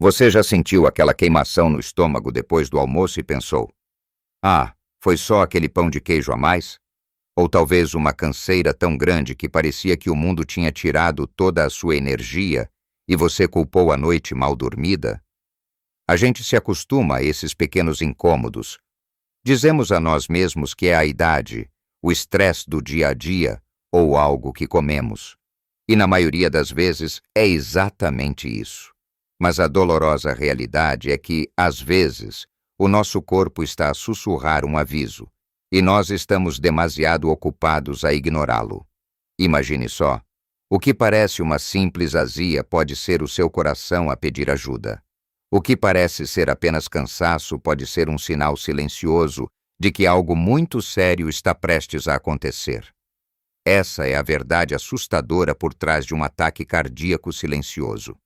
Você já sentiu aquela queimação no estômago depois do almoço e pensou: ah, foi só aquele pão de queijo a mais? Ou talvez uma canseira tão grande que parecia que o mundo tinha tirado toda a sua energia e você culpou a noite mal dormida? A gente se acostuma a esses pequenos incômodos. Dizemos a nós mesmos que é a idade, o estresse do dia a dia ou algo que comemos. E na maioria das vezes é exatamente isso. Mas a dolorosa realidade é que, às vezes, o nosso corpo está a sussurrar um aviso, e nós estamos demasiado ocupados a ignorá-lo. Imagine só, o que parece uma simples azia pode ser o seu coração a pedir ajuda. O que parece ser apenas cansaço pode ser um sinal silencioso de que algo muito sério está prestes a acontecer. Essa é a verdade assustadora por trás de um ataque cardíaco silencioso.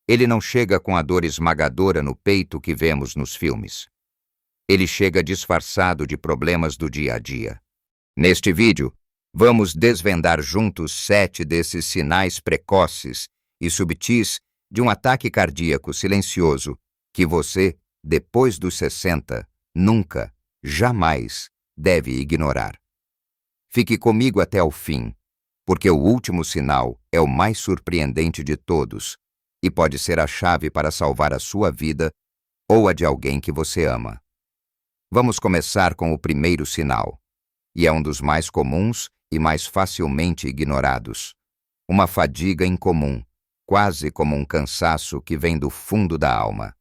Ele não chega com a dor esmagadora no peito que vemos nos filmes. Ele chega disfarçado de problemas do dia a dia. Neste vídeo, vamos desvendar juntos 7 desses sinais precoces e subtis de um ataque cardíaco silencioso que você, depois dos 60, nunca, jamais deve ignorar. Fique comigo até o fim, porque o último sinal é o mais surpreendente de todos e pode ser a chave para salvar a sua vida ou a de alguém que você ama. Vamos começar com o primeiro sinal, e é um dos mais comuns e mais facilmente ignorados. Uma fadiga incomum, quase como um cansaço que vem do fundo da alma.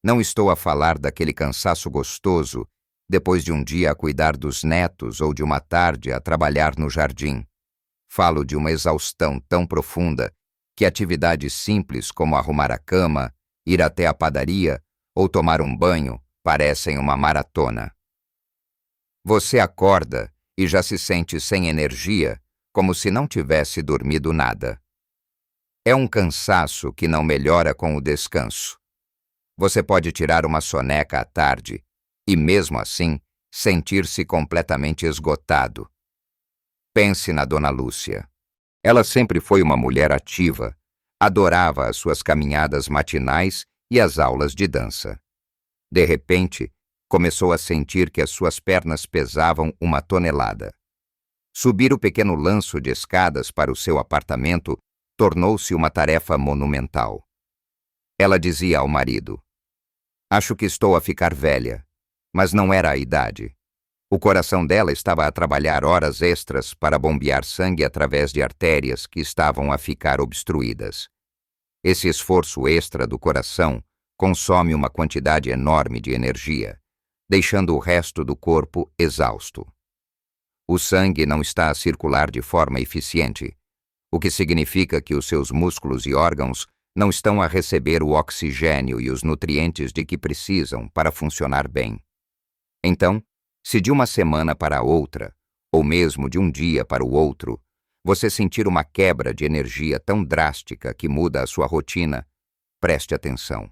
Não estou a falar daquele cansaço gostoso depois de um dia a cuidar dos netos ou de uma tarde a trabalhar no jardim. Falo de uma exaustão tão profunda que atividades simples como arrumar a cama, ir até a padaria ou tomar um banho parecem uma maratona. Você acorda e já se sente sem energia, como se não tivesse dormido nada. É um cansaço que não melhora com o descanso. Você pode tirar uma soneca à tarde e, mesmo assim, sentir-se completamente esgotado. Pense na Dona Lúcia. Ela sempre foi uma mulher ativa, adorava as suas caminhadas matinais e as aulas de dança. De repente, começou a sentir que as suas pernas pesavam 1 tonelada. Subir o pequeno lanço de escadas para o seu apartamento tornou-se uma tarefa monumental. Ela dizia ao marido: acho que estou a ficar velha, mas não era a idade. O coração dela estava a trabalhar horas extras para bombear sangue através de artérias que estavam a ficar obstruídas. Esse esforço extra do coração consome uma quantidade enorme de energia, deixando o resto do corpo exausto. O sangue não está a circular de forma eficiente, o que significa que os seus músculos e órgãos não estão a receber o oxigênio e os nutrientes de que precisam para funcionar bem. Então, se de uma semana para outra, ou mesmo de um dia para o outro, você sentir uma quebra de energia tão drástica que muda a sua rotina, preste atenção.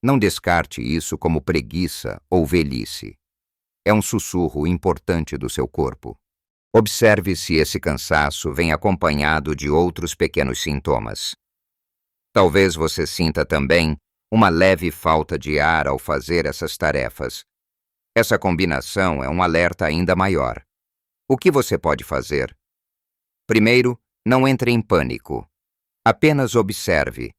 Não descarte isso como preguiça ou velhice. É um sussurro importante do seu corpo. Observe se esse cansaço vem acompanhado de outros pequenos sintomas. Talvez você sinta também uma leve falta de ar ao fazer essas tarefas. Essa combinação é um alerta ainda maior. O que você pode fazer? Primeiro, não entre em pânico. Apenas observe.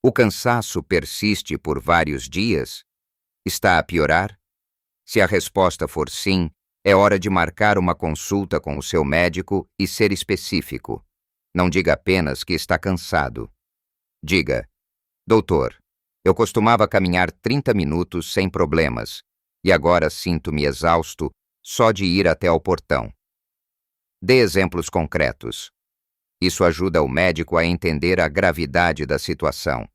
O cansaço persiste por vários dias? Está a piorar? Se a resposta for sim, é hora de marcar uma consulta com o seu médico e ser específico. Não diga apenas que está cansado. Diga: doutor, eu costumava caminhar 30 minutos sem problemas, e agora sinto-me exausto só de ir até ao portão. Dê exemplos concretos. Isso ajuda o médico a entender a gravidade da situação.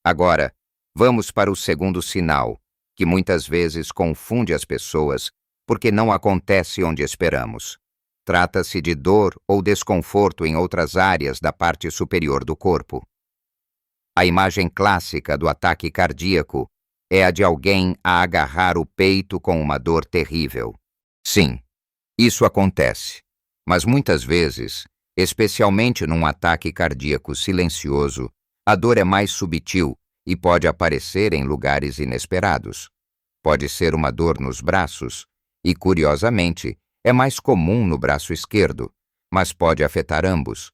Agora, vamos para o segundo sinal, que muitas vezes confunde as pessoas porque não acontece onde esperamos. Trata-se de dor ou desconforto em outras áreas da parte superior do corpo. A imagem clássica do ataque cardíaco é a de alguém a agarrar o peito com uma dor terrível. Sim, isso acontece, mas muitas vezes, especialmente num ataque cardíaco silencioso, a dor é mais sutil e pode aparecer em lugares inesperados. Pode ser uma dor nos braços e, curiosamente, é mais comum no braço esquerdo, mas pode afetar ambos.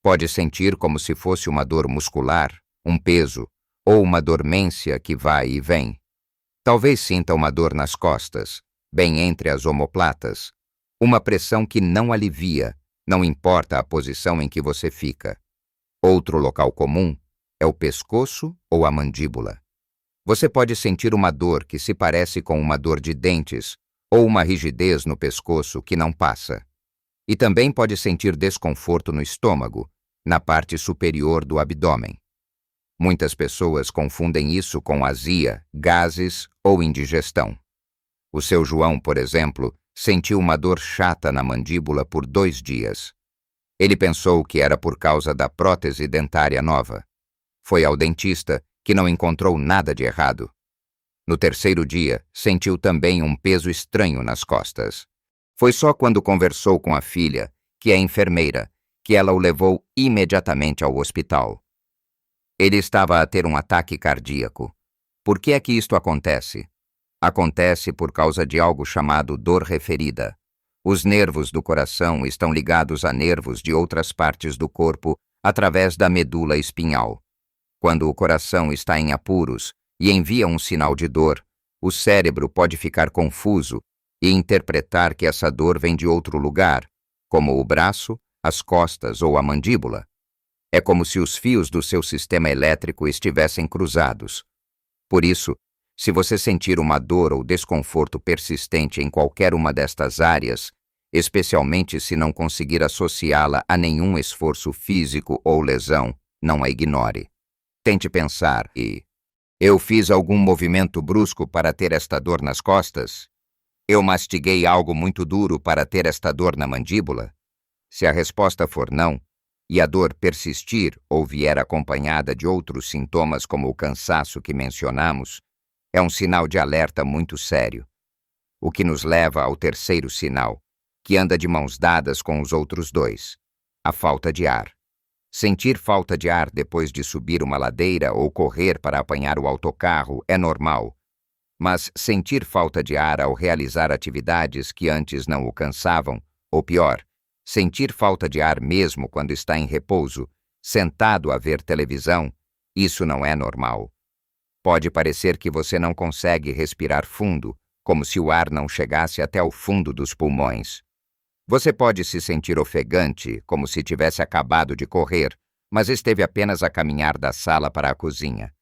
Pode sentir como se fosse uma dor muscular, um peso, ou uma dormência que vai e vem. Talvez sinta uma dor nas costas, bem entre as omoplatas, uma pressão que não alivia, não importa a posição em que você fica. Outro local comum é o pescoço ou a mandíbula. Você pode sentir uma dor que se parece com uma dor de dentes ou uma rigidez no pescoço que não passa. E também pode sentir desconforto no estômago, na parte superior do abdômen. Muitas pessoas confundem isso com azia, gases ou indigestão. O seu João, por exemplo, sentiu uma dor chata na mandíbula por 2 dias. Ele pensou que era por causa da prótese dentária nova. Foi ao dentista, que não encontrou nada de errado. No 3º dia, sentiu também um peso estranho nas costas. Foi só quando conversou com a filha, que é enfermeira, que ela o levou imediatamente ao hospital. Ele estava a ter um ataque cardíaco. Por que é que isto acontece? Acontece por causa de algo chamado dor referida. Os nervos do coração estão ligados a nervos de outras partes do corpo através da medula espinhal. Quando o coração está em apuros e envia um sinal de dor, o cérebro pode ficar confuso e interpretar que essa dor vem de outro lugar, como o braço, as costas ou a mandíbula. É como se os fios do seu sistema elétrico estivessem cruzados. Por isso, se você sentir uma dor ou desconforto persistente em qualquer uma destas áreas, especialmente se não conseguir associá-la a nenhum esforço físico ou lesão, não a ignore. Tente pensar eu fiz algum movimento brusco para ter esta dor nas costas? Eu mastiguei algo muito duro para ter esta dor na mandíbula? Se a resposta for não, e a dor persistir ou vier acompanhada de outros sintomas como o cansaço que mencionamos, é um sinal de alerta muito sério. O que nos leva ao 3º sinal, que anda de mãos dadas com os outros 2, a falta de ar. Sentir falta de ar depois de subir uma ladeira ou correr para apanhar o autocarro é normal, mas sentir falta de ar ao realizar atividades que antes não o cansavam, ou pior, sentir falta de ar mesmo quando está em repouso, sentado a ver televisão, isso não é normal. Pode parecer que você não consegue respirar fundo, como se o ar não chegasse até o fundo dos pulmões. Você pode se sentir ofegante, como se tivesse acabado de correr, mas esteve apenas a caminhar da sala para a cozinha.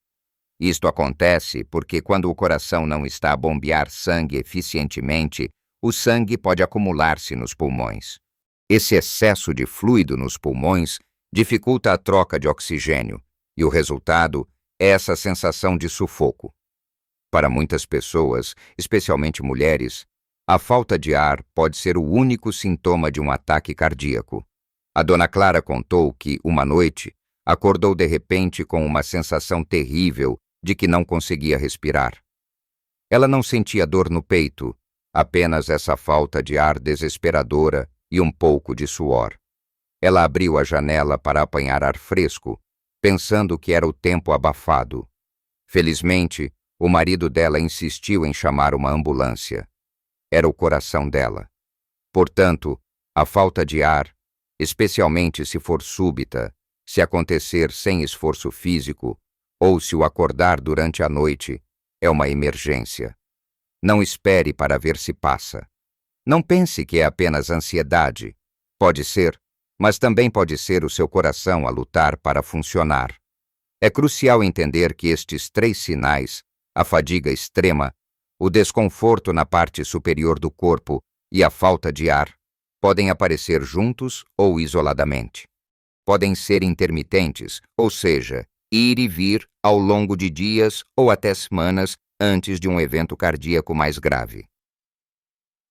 Isto acontece porque quando o coração não está a bombear sangue eficientemente, o sangue pode acumular-se nos pulmões. Esse excesso de fluido nos pulmões dificulta a troca de oxigênio, e o resultado é essa sensação de sufoco. Para muitas pessoas, especialmente mulheres, a falta de ar pode ser o único sintoma de um ataque cardíaco. A dona Clara contou que, uma noite, acordou de repente com uma sensação terrível de que não conseguia respirar. Ela não sentia dor no peito, apenas essa falta de ar desesperadora e um pouco de suor. Ela abriu a janela para apanhar ar fresco, pensando que era o tempo abafado. Felizmente, o marido dela insistiu em chamar uma ambulância. Era o coração dela. Portanto, a falta de ar, especialmente se for súbita, se acontecer sem esforço físico, ou se o acordar durante a noite, é uma emergência. Não espere para ver se passa. Não pense que é apenas ansiedade. Pode ser, mas também pode ser o seu coração a lutar para funcionar. É crucial entender que estes 3 sinais, a fadiga extrema, o desconforto na parte superior do corpo e a falta de ar, podem aparecer juntos ou isoladamente. Podem ser intermitentes, ou seja, ir e vir ao longo de dias ou até semanas antes de um evento cardíaco mais grave.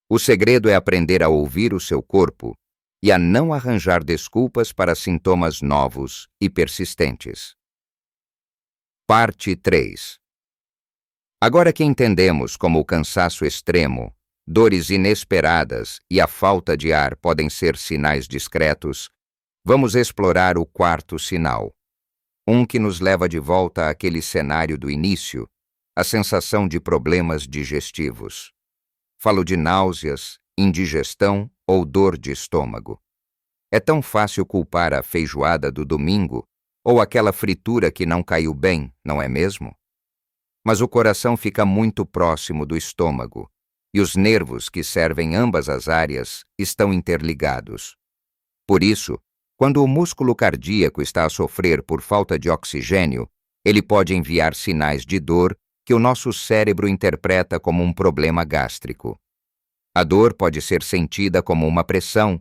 O segredo é aprender a ouvir o seu corpo e a não arranjar desculpas para sintomas novos e persistentes. Parte 3. Agora que entendemos como o cansaço extremo, dores inesperadas e a falta de ar podem ser sinais discretos, vamos explorar o 4º sinal. Um que nos leva de volta àquele cenário do início, a sensação de problemas digestivos. Falo de náuseas, indigestão ou dor de estômago. É tão fácil culpar a feijoada do domingo ou aquela fritura que não caiu bem, não é mesmo? Mas o coração fica muito próximo do estômago, e os nervos que servem ambas as áreas estão interligados. Por isso, quando o músculo cardíaco está a sofrer por falta de oxigênio, ele pode enviar sinais de dor que o nosso cérebro interpreta como um problema gástrico. A dor pode ser sentida como uma pressão,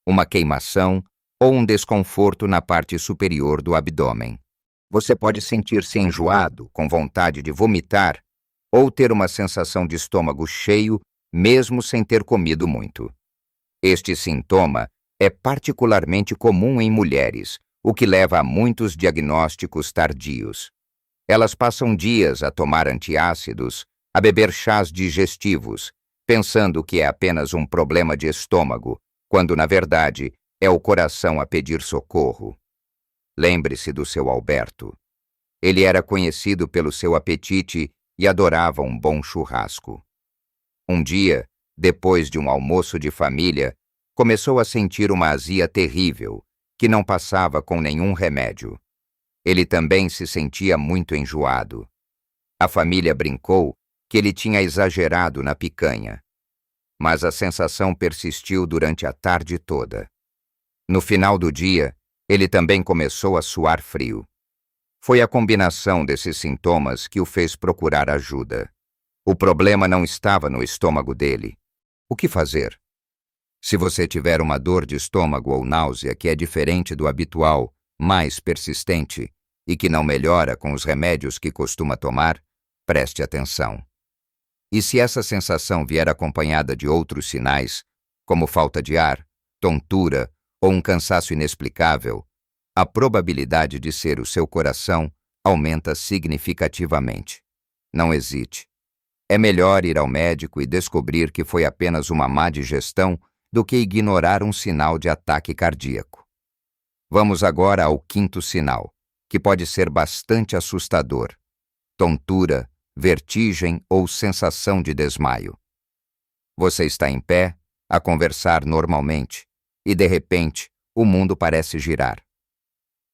uma queimação ou um desconforto na parte superior do abdômen. Você pode sentir-se enjoado, com vontade de vomitar, ou ter uma sensação de estômago cheio, mesmo sem ter comido muito. Este sintoma é particularmente comum em mulheres, o que leva a muitos diagnósticos tardios. Elas passam dias a tomar antiácidos, a beber chás digestivos, pensando que é apenas um problema de estômago, quando, na verdade, é o coração a pedir socorro. Lembre-se do seu Alberto. Ele era conhecido pelo seu apetite e adorava um bom churrasco. Um dia, depois de um almoço de família, começou a sentir uma azia terrível, que não passava com nenhum remédio. Ele também se sentia muito enjoado. A família brincou que ele tinha exagerado na picanha. Mas a sensação persistiu durante a tarde toda. No final do dia, ele também começou a suar frio. Foi a combinação desses sintomas que o fez procurar ajuda. O problema não estava no estômago dele. O que fazer? Se você tiver uma dor de estômago ou náusea que é diferente do habitual, mais persistente, e que não melhora com os remédios que costuma tomar, preste atenção. E se essa sensação vier acompanhada de outros sinais, como falta de ar, tontura ou um cansaço inexplicável, a probabilidade de ser o seu coração aumenta significativamente. Não hesite. É melhor ir ao médico e descobrir que foi apenas uma má digestão do que ignorar um sinal de ataque cardíaco. Vamos agora ao quinto sinal, que pode ser bastante assustador: tontura, vertigem ou sensação de desmaio. Você está em pé, a conversar normalmente, e de repente, o mundo parece girar.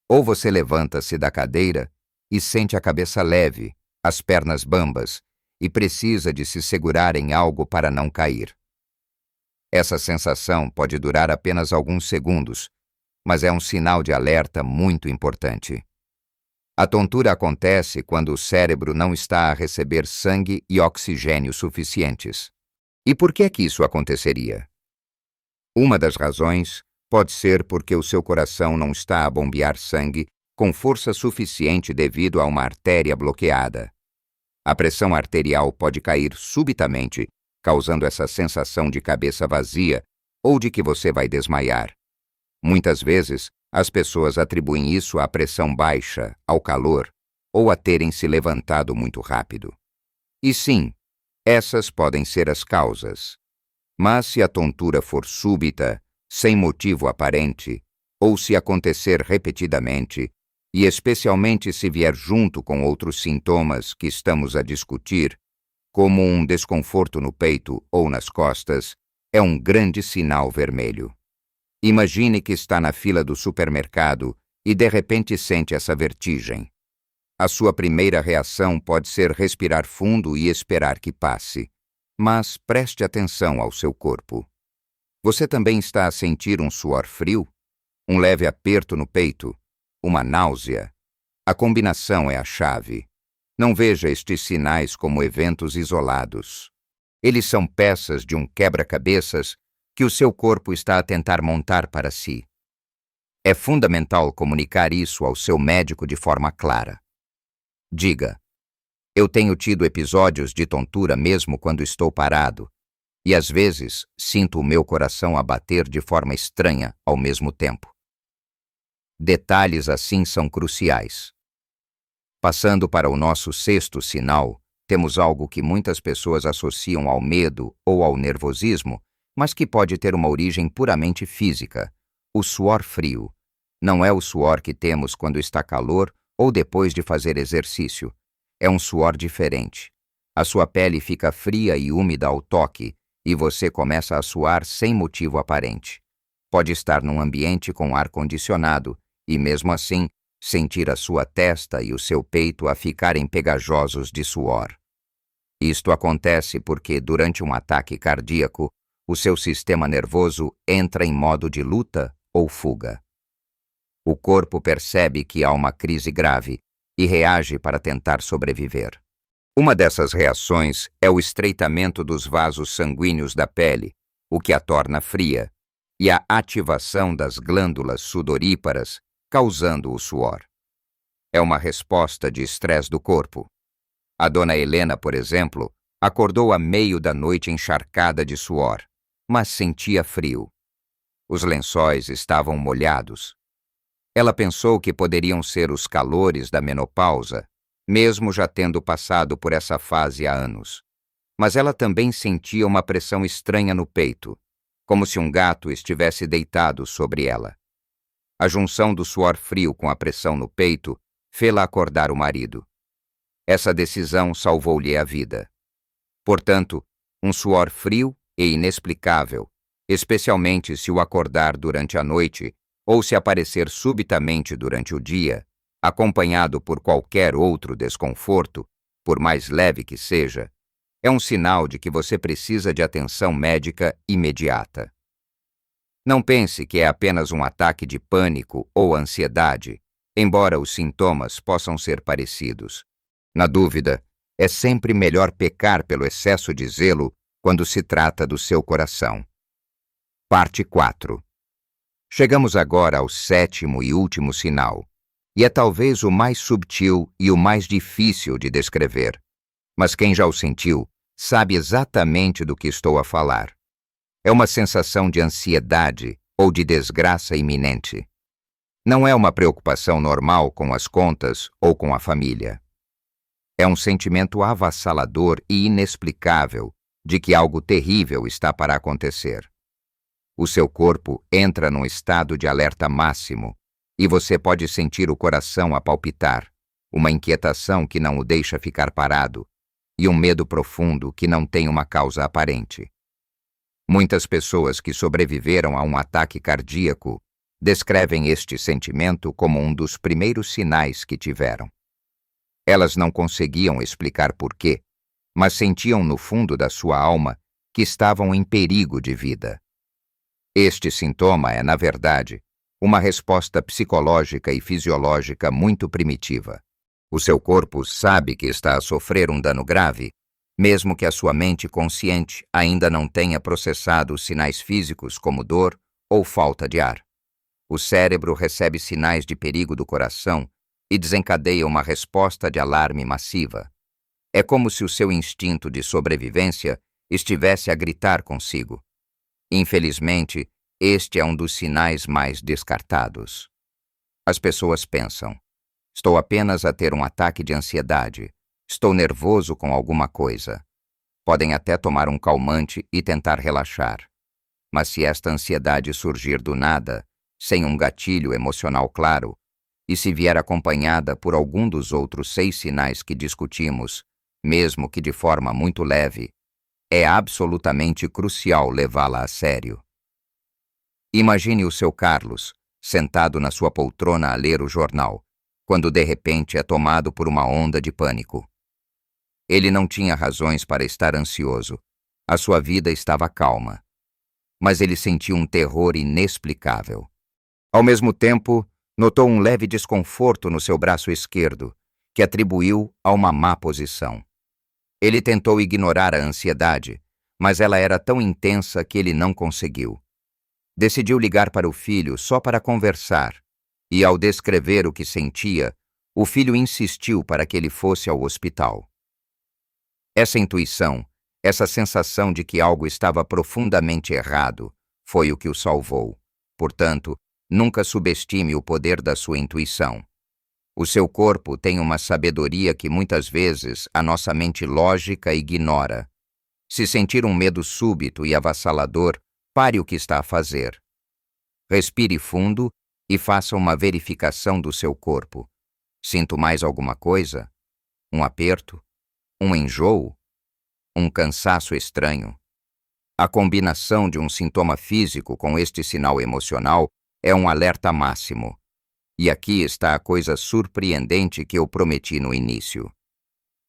Ou você levanta-se da cadeira e sente a cabeça leve, as pernas bambas, e precisa de se segurar em algo para não cair. Essa sensação pode durar apenas alguns segundos, mas é um sinal de alerta muito importante. A tontura acontece quando o cérebro não está a receber sangue e oxigênio suficientes. E por que é que isso aconteceria? Uma das razões pode ser porque o seu coração não está a bombear sangue com força suficiente devido a uma artéria bloqueada. A pressão arterial pode cair subitamente, causando essa sensação de cabeça vazia ou de que você vai desmaiar. Muitas vezes, as pessoas atribuem isso à pressão baixa, ao calor, ou a terem se levantado muito rápido. E sim, essas podem ser as causas. Mas se a tontura for súbita, sem motivo aparente, ou se acontecer repetidamente, e especialmente se vier junto com outros sintomas que estamos a discutir, como um desconforto no peito ou nas costas, é um grande sinal vermelho. Imagine que está na fila do supermercado e de repente sente essa vertigem. A sua primeira reação pode ser respirar fundo e esperar que passe. Mas preste atenção ao seu corpo. Você também está a sentir um suor frio? Um leve aperto no peito? Uma náusea? A combinação é a chave. Não veja estes sinais como eventos isolados. Eles são peças de um quebra-cabeças que o seu corpo está a tentar montar para si. É fundamental comunicar isso ao seu médico de forma clara. Diga: eu tenho tido episódios de tontura mesmo quando estou parado, e às vezes sinto o meu coração a bater de forma estranha ao mesmo tempo. Detalhes assim são cruciais. Passando para o nosso sexto sinal, temos algo que muitas pessoas associam ao medo ou ao nervosismo, mas que pode ter uma origem puramente física: o suor frio. Não é o suor que temos quando está calor ou depois de fazer exercício. É um suor diferente. A sua pele fica fria e úmida ao toque e você começa a suar sem motivo aparente. Pode estar num ambiente com ar-condicionado e, mesmo assim, sentir a sua testa e o seu peito a ficarem pegajosos de suor. Isto acontece porque, durante um ataque cardíaco, o seu sistema nervoso entra em modo de luta ou fuga. O corpo percebe que há uma crise grave e reage para tentar sobreviver. Uma dessas reações é o estreitamento dos vasos sanguíneos da pele, o que a torna fria, e a ativação das glândulas sudoríparas, causando o suor. É uma resposta de estresse do corpo. A dona Helena, por exemplo, acordou à meio da noite encharcada de suor, mas sentia frio. Os lençóis estavam molhados. Ela pensou que poderiam ser os calores da menopausa, mesmo já tendo passado por essa fase há anos. Mas ela também sentia uma pressão estranha no peito, como se um gato estivesse deitado sobre ela. A junção do suor frio com a pressão no peito fê-la acordar o marido. Essa decisão salvou-lhe a vida. Portanto, um suor frio e inexplicável, especialmente se o acordar durante a noite ou se aparecer subitamente durante o dia, acompanhado por qualquer outro desconforto, por mais leve que seja, é um sinal de que você precisa de atenção médica imediata. Não pense que é apenas um ataque de pânico ou ansiedade, embora os sintomas possam ser parecidos. Na dúvida, é sempre melhor pecar pelo excesso de zelo quando se trata do seu coração. Parte 4. Chegamos agora ao 7º e último sinal, e é talvez o mais subtil e o mais difícil de descrever. Mas quem já o sentiu sabe exatamente do que estou a falar. É uma sensação de ansiedade ou de desgraça iminente. Não é uma preocupação normal com as contas ou com a família. É um sentimento avassalador e inexplicável de que algo terrível está para acontecer. O seu corpo entra num estado de alerta máximo e você pode sentir o coração a palpitar, uma inquietação que não o deixa ficar parado e um medo profundo que não tem uma causa aparente. Muitas pessoas que sobreviveram a um ataque cardíaco descrevem este sentimento como um dos primeiros sinais que tiveram. Elas não conseguiam explicar por quê, mas sentiam no fundo da sua alma que estavam em perigo de vida. Este sintoma é, na verdade, uma resposta psicológica e fisiológica muito primitiva. O seu corpo sabe que está a sofrer um dano grave, mesmo que a sua mente consciente ainda não tenha processado os sinais físicos como dor ou falta de ar. O cérebro recebe sinais de perigo do coração e desencadeia uma resposta de alarme massiva. É como se o seu instinto de sobrevivência estivesse a gritar consigo. Infelizmente, este é um dos sinais mais descartados. As pessoas pensam: estou apenas a ter um ataque de ansiedade, estou nervoso com alguma coisa. Podem até tomar um calmante e tentar relaxar. Mas se esta ansiedade surgir do nada, sem um gatilho emocional claro, e se vier acompanhada por algum dos outros 6 sinais que discutimos, mesmo que de forma muito leve, é absolutamente crucial levá-la a sério. Imagine o seu Carlos, sentado na sua poltrona a ler o jornal, quando de repente é tomado por uma onda de pânico. Ele não tinha razões para estar ansioso. A sua vida estava calma. Mas ele sentiu um terror inexplicável. Ao mesmo tempo, notou um leve desconforto no seu braço esquerdo, que atribuiu a uma má posição. Ele tentou ignorar a ansiedade, mas ela era tão intensa que ele não conseguiu. Decidiu ligar para o filho só para conversar, e ao descrever o que sentia, o filho insistiu para que ele fosse ao hospital. Essa intuição, essa sensação de que algo estava profundamente errado, foi o que o salvou. Portanto, nunca subestime o poder da sua intuição. O seu corpo tem uma sabedoria que muitas vezes a nossa mente lógica ignora. Se sentir um medo súbito e avassalador, pare o que está a fazer. Respire fundo e faça uma verificação do seu corpo. Sinto mais alguma coisa? Um aperto? Um enjoo? Um cansaço estranho? A combinação de um sintoma físico com este sinal emocional é um alerta máximo. E aqui está a coisa surpreendente que eu prometi no início.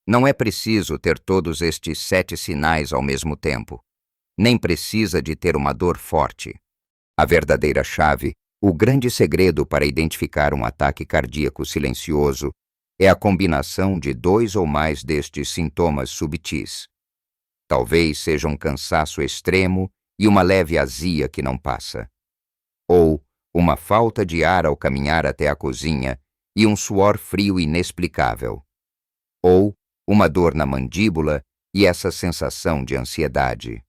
Não é preciso ter todos estes 7 sinais ao mesmo tempo. Nem precisa de ter uma dor forte. A verdadeira chave, o grande segredo para identificar um ataque cardíaco silencioso, é a combinação de 2 ou mais destes sintomas subtis. Talvez seja um cansaço extremo e uma leve azia que não passa. Ou uma falta de ar ao caminhar até a cozinha e um suor frio inexplicável. Ou uma dor na mandíbula e essa sensação de ansiedade.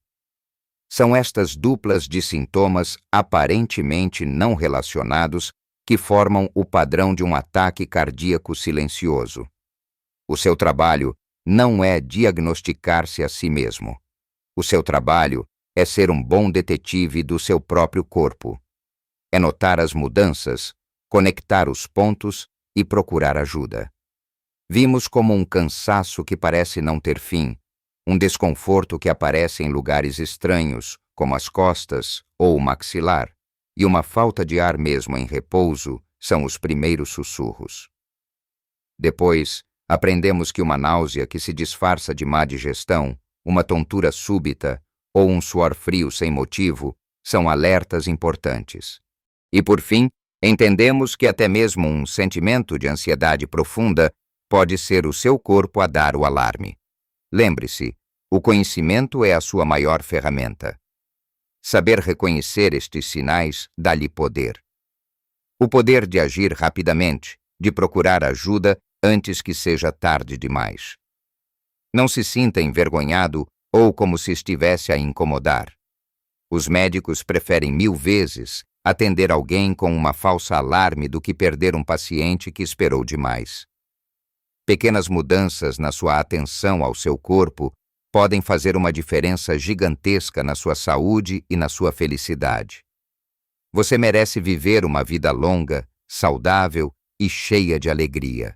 São estas duplas de sintomas aparentemente não relacionados que formam o padrão de um ataque cardíaco silencioso. O seu trabalho não é diagnosticar-se a si mesmo. O seu trabalho é ser um bom detetive do seu próprio corpo. É notar as mudanças, conectar os pontos e procurar ajuda. Vimos como um cansaço que parece não ter fim, um desconforto que aparece em lugares estranhos, como as costas ou o maxilar, e uma falta de ar mesmo em repouso são os primeiros sussurros. Depois, aprendemos que uma náusea que se disfarça de má digestão, uma tontura súbita ou um suor frio sem motivo são alertas importantes. E por fim, entendemos que até mesmo um sentimento de ansiedade profunda pode ser o seu corpo a dar o alarme. Lembre-se, o conhecimento é a sua maior ferramenta. Saber reconhecer estes sinais dá-lhe poder. O poder de agir rapidamente, de procurar ajuda antes que seja tarde demais. Não se sinta envergonhado ou como se estivesse a incomodar. Os médicos preferem 1000 vezes atender alguém com uma falsa alarme do que perder um paciente que esperou demais. Pequenas mudanças na sua atenção ao seu corpo podem fazer uma diferença gigantesca na sua saúde e na sua felicidade. Você merece viver uma vida longa, saudável e cheia de alegria.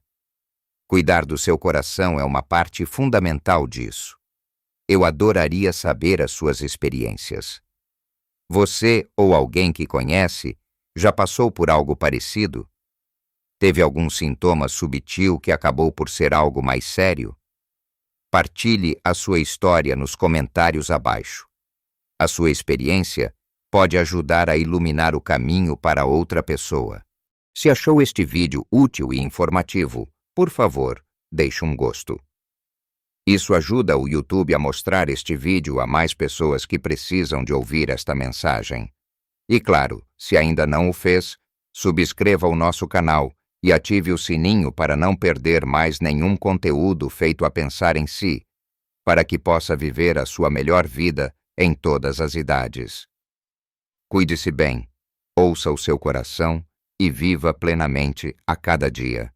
Cuidar do seu coração é uma parte fundamental disso. Eu adoraria saber as suas experiências. Você ou alguém que conhece já passou por algo parecido? Teve algum sintoma subtil que acabou por ser algo mais sério? Partilhe a sua história nos comentários abaixo. A sua experiência pode ajudar a iluminar o caminho para outra pessoa. Se achou este vídeo útil e informativo, por favor, deixe um gosto. Isso ajuda o YouTube a mostrar este vídeo a mais pessoas que precisam de ouvir esta mensagem. E claro, se ainda não o fez, subscreva o nosso canal e ative o sininho para não perder mais nenhum conteúdo feito a pensar em si, para que possa viver a sua melhor vida em todas as idades. Cuide-se bem, ouça o seu coração e viva plenamente a cada dia.